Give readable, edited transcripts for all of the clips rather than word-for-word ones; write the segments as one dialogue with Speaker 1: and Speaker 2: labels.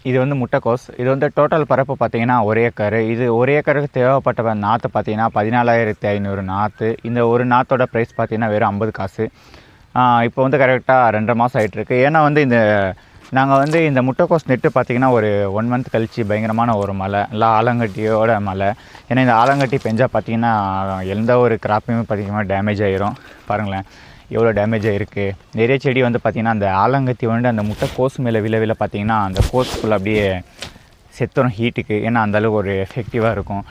Speaker 1: இது வந்து முட்டைக்கோஸ். இது வந்து டோட்டல் பரப்பு பார்த்தீங்கன்னா 1 ஏக்கர். இது 1 ஏக்கருக்கு தேவைப்பட்ட நாற்று பார்த்தீங்கன்னா 14,500 நாற்று. இந்த ஒரு நாற்றோட ப்ரைஸ் பார்த்தீங்கன்னா வெறும் 50 காசு. இப்போ வந்து கரெக்டாக 2 மாதம் ஆகிட்டுருக்கு. ஏன்னா வந்து நாங்கள் வந்து இந்த முட்டைக்கோஸ் நெட்டு பார்த்திங்கன்னா ஒரு 1 மந்த் கழித்து பயங்கரமான ஒரு மழை, இல்லை ஆலங்கட்டியோட மழை. ஏன்னா இந்த ஆலங்கட்டி பெஞ்சால் பார்த்திங்கன்னா எந்த ஒரு கிராப்பையுமே பார்த்திங்கன்னா டேமேஜ் ஆகிரும். பாருங்களேன் எவ்வளோ டேமேஜ் ஆகிருக்கு. நிறைய செடி வந்து பார்த்திங்கன்னா அந்த ஆலங்கட்டி வந்து அந்த முட்டைக்கோஸ் மேலே விழ பார்த்திங்கன்னா அந்த கோஸ் ஃபுல்லாக அப்படியே செத்துரும் ஹீட்டுக்கு. ஏன்னா அந்தளவுக்கு ஒரு எஃபெக்டிவாக இருக்கும்.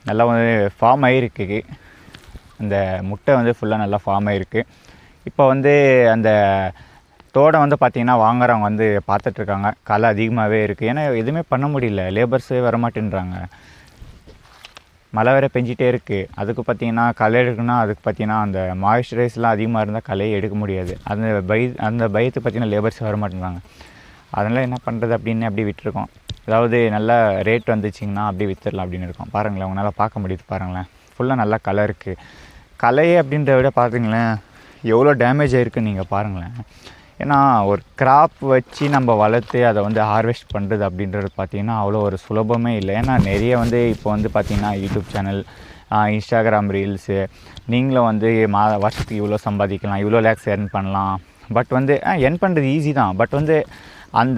Speaker 1: நல்லா வந்து ஃபார்ம் ஆகிருக்கு. அந்த முட்டை வந்து ஃபுல்லாக நல்லா ஃபார்ம் ஆகிருக்கு. இப்போ வந்து அந்த தோடை வந்து பார்த்திங்கன்னா வாங்குறவங்க வந்து பார்த்துட்ருக்காங்க. களை அதிகமாகவே இருக்குது. ஏன்னா எதுவுமே பண்ண முடியல, லேபர்ஸே வரமாட்டேன்றாங்க. மழை வேறு பெஞ்சிட்டே இருக்குது. அதுக்கு பார்த்திங்கன்னா களை எடுக்கணும்னா அதுக்கு பார்த்திங்கன்னா அந்த மாய்ஸ்சரைஸ்லாம் அதிகமாக இருந்தால் களையை எடுக்க முடியாது. அந்த பயத்துக்கு பார்த்திங்கன்னா லேபர்ஸே வரமாட்டேங்கிறாங்க. அதனால் என்ன பண்ணுறது அப்படின்னு அப்படி விட்டுருக்கோம். அதாவது நல்லா ரேட் வந்துச்சிங்கன்னா அப்படியே விற்றுடலாம் அப்படின்னு இருக்கோம். பாருங்களேன், உங்களால் பார்க்க முடியுது பாருங்களேன், ஃபுல்லாக நல்லா களை இருக்குது. களையே அப்படின்றத விட பார்த்திங்களேன் எவ்வளோ டேமேஜ் ஆகிருக்குன்னு நீங்கள் பாருங்களேன். ஏன்னா ஒரு கிராப் வச்சு நம்ம வளர்த்து அதை வந்து ஹார்வெஸ்ட் பண்ணுறது அப்படின்றது பார்த்திங்கன்னா அவ்வளோ ஒரு சுலபமே இல்லை. ஏன்னா நிறைய வந்து இப்போ வந்து பார்த்திங்கன்னா யூடியூப் சேனல், இன்ஸ்டாகிராம் ரீல்ஸு, நீங்களும் வந்து வருஷத்துக்கு இவ்வளோ சம்பாதிக்கலாம், இவ்வளோ லேக்ஸ் எர்ன் பண்ணலாம். பட் வந்து எர்ன் பண்ணுறது ஈஸி தான். பட் வந்து அந்த